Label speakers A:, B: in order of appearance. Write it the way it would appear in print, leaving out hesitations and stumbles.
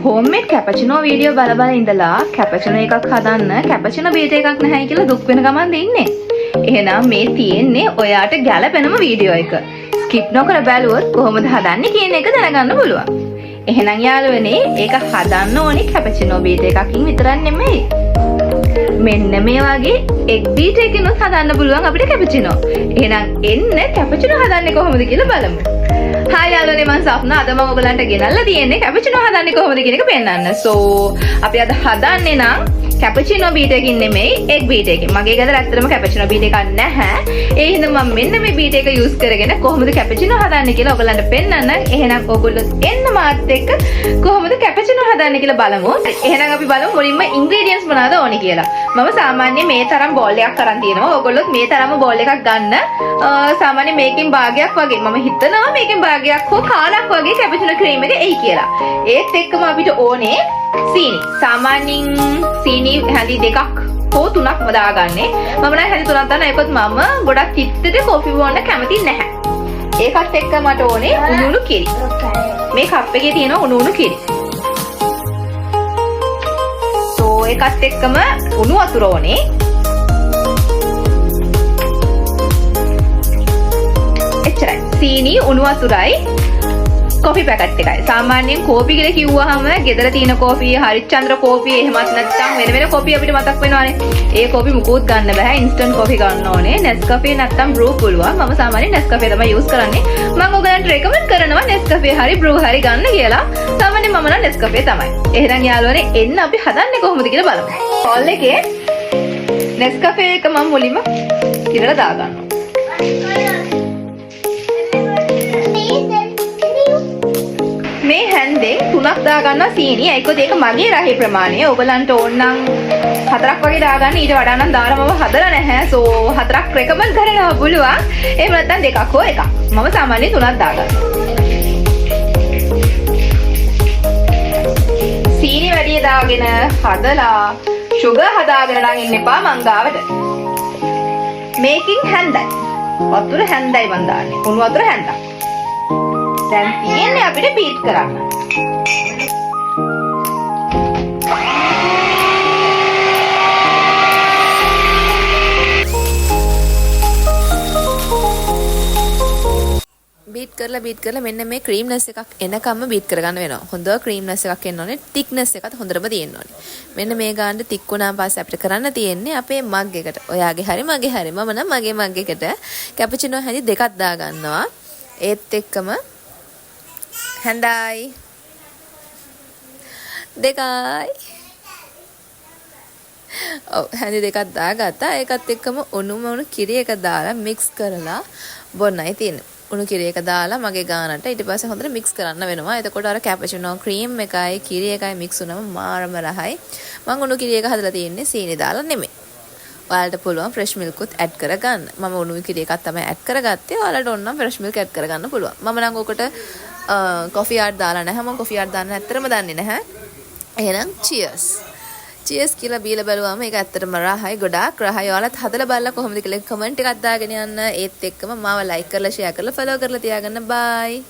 A: Homemade කැපචිනෝ video බල බල ඉඳලා කැපචිනෝ එකක් හදන්න කැපචිනෝ බීටර් එකක් නැහැ කියලා දුක් වෙන ගමන්ද ඉන්නේ. එහෙනම් මේ තියෙන්නේ ඔයාට ගැළපෙනම වීඩියෝ එක. ස්කිප් නොකර බැලුවොත් කොහොමද හදන්නේ කියන එක දැනගන්න පුළුවන්. එහෙනම් යාළුවනේ ඒක හදන්න ඕනේ කැපචිනෝ බීටර් එකකින් විතරක් නෙමෙයි. මෙන්න මේ වගේ එග් බීටර් එකකිනුත් හදන්න පුළුවන් අපිට කැපචිනෝ. එහෙනම් එන්න කැපචිනෝ හදන්නේ කොහොමද කියලා බලමු. Hi යාළුවනේ මම සප්නා අද මම ඔයගලන්ට ගෙනල්ලා තියෙන්නේ කැපචිනෝ හදන්නේ කොහොමද කියන එක පෙන්නන්න. So අපි අද හදන්නේ නම් කැපචිනෝ බීටර් එකකින් නෙමෙයි එග් බීටර් එකකින්. මගේ ගෙදර ඇත්තටම කැපචිනෝ බීටර් එකක් නැහැ. ඒ හින්දා මම මෙන්න මේ බීටර් එක යූස් කරගෙන කොහොමද කැපචිනෝ හදන්නේ කියලා ඔයගලන්ට පෙන්නන්න. එහෙනම් ඔයගොල්ලෝ එන්න මාත් එක්ක කොහොමද කැපචිනෝ හදන්නේ කියලා බලමු. එහෙනම් අපි බලමු මුලින්ම ඉන්ග්‍රීඩියන්ට්ස් මොනවද ඕනේ කියලා. මම සාමාන්‍යයෙන් මේ තරම් බෝල් එකක් අරන් තියෙනවා. ඔයගොල්ලොත් මේ තරම්ම බෝල් එකක් ගන්න. සාමාන්‍ය මේකෙන් භාගයක් වගේ මම හිතනවා මේකෙන් භාගයක් හෝ කාලක් වගේ කැපචිනෝ ක්‍රීම් එක එයි කියලා. ඒත් එක්කම අපිට ඕනේ සීනි. සාමාන්‍යයෙන් සීනි හැඳි දෙකක් හෝ තුනක් දාගන්නේ. මම නම් හැඳි තුනක් දානවා. ඒකත් මම ගොඩක් කිට්ටට කොෆි බොන්න කැමති නැහැ. ඒකත් එක්ක මට ඕනේ උණු කිරි. මේ කප් එකේ තියෙන උණු කිරි. ඒකත් එක්කම උණු වතුර ඕනේ. එච්චරයි. සීනි උණු වතුරයි කොෆි පැකට් එකයි. සාමාන්‍යයෙන් කෝපි කියලා කිව්වහම ගෙදර තියෙන කෝපි හරිචන්ද්‍ර කෝපි එහෙමත් නැත්නම් වෙන වෙන කෝපි අපිට මතක් වෙනවානේ. ඒ කෝපි මුකුත් ගන්න බෑ. ඉන්ස්ටන්ට් කෝපි ගන්න ඕනේ. Nescafe නැත්නම් brew පුළුවන්. මම සාමාන්‍යයෙන් Nescafe තමයි යූස් කරන්නේ. මම ඔයගලන්ට රෙකමන්ඩ් කරනවා Nescafe හරි brew හරි ගන්න කියලා. සාමාන්‍යයෙන් මම නම් Nescafe තමයි. එහෙනම් යාළුවනේ එන්න අපි හදන්නේ කොහොමද කියලා බලමු. බෝල් එකේ Nescafe එක මම මුලින්ම ඉරලා දාගන්නවා. මේ හැන්දෙන් 3ක් දාගන්නවා සීනි. ඒකත් ඒක මගේ රහේ ප්‍රමාණය. ඔයගලන්ට ඕන නම් 4ක් වගේ දාගන්න. ඊට වඩා නම් දාලා මම හදලා නැහැ. සෝ 4ක් රෙකමන්ඩ් කරනවා පුළුවන්. එහෙම නැත්නම් 2ක් හෝ 1ක්. මම සාමාන්‍යයෙන් 3ක් දාගන්නවා. සීනි වැඩි දාගෙන හදලා sugar හදාගෙන නම් ඉන්න එපා මං ගාවට. මේකින් හැන්දයි. වතුර හැන්දයි මං දාන්නේ. උණු වතුර හැන්දා. දැන් තියෙන්නේ අපිට බීට් කරන්න. බීට් කරලා මෙන්න මේ ක්‍රීම්නස් එකක් එනකම්ම බීට් කරගන්න වෙනවා. හොඳ ක්‍රීම්නස් එකක් එන්න ඕනේ. තික්නස් එකත් හොඳටම තියෙන්න ඕනේ. මෙන්න මේ ගානට තික් වුණාන් පස්සේ අපිට කරන්න තියෙන්නේ අපේ මග් එකට. ඔයාගේ හරි මගේ හරි. මම නම් මගේ මග් එකට කැපචිනෝ හැඳි දෙකක් දා ගන්නවා. ඒත් එක්කම හැන්දයි දෙකයි. ඔව් හැඳි දෙකක් දාගත්තා. ඒකත් එක්කම උණු කිරි එක දාලා මික්ස් කරලා බොන්නයි තියෙන්නේ. උණු කිරි එක දාලා මගේ ගානට ඊට පස්සේ හොඳට මික්ස් කරන්න වෙනවා. එතකොට අර කැපචිනෝ ක්‍රීම් එකයි කිරි එකයි මික්ස් වුනම මාරම රහයි. මම උණු කිරි එක හදලා තියෙන්නේ සීනි දාලා නෙමෙයි. ඔයාලට පුළුවන් ෆ්‍රෙෂ් මිල්ක් උත් ඇඩ් කරගන්න. මම උණු කිරි එකක් තමයි ඇඩ් කරගත්තේ. ඔයාලට ඕන නම් ෆ්‍රෙෂ් මිල්ක් ඇඩ් කරගන්න පුළුවන්. මම නම් ඔකට කොෆි ආඩ් දාලා නැහැ. මම කොෆි ආඩ් දාන්න ඇත්තටම දන්නේ නැහැ. එහෙනම් cheers. cheers කියලා බීලා බැලුවාම ඒක ඇත්තටම රහයි. ගොඩාක් රහයි. ඔයාලත් හදලා බලලා කොහොමද කියලා කමෙන්ට් එකක් දාගෙන යන්න. ඒත් එක්කම මාව ලයික් කරලා ෂෙයා කරලා ෆලෝ කරලා තියාගන්න. බයි.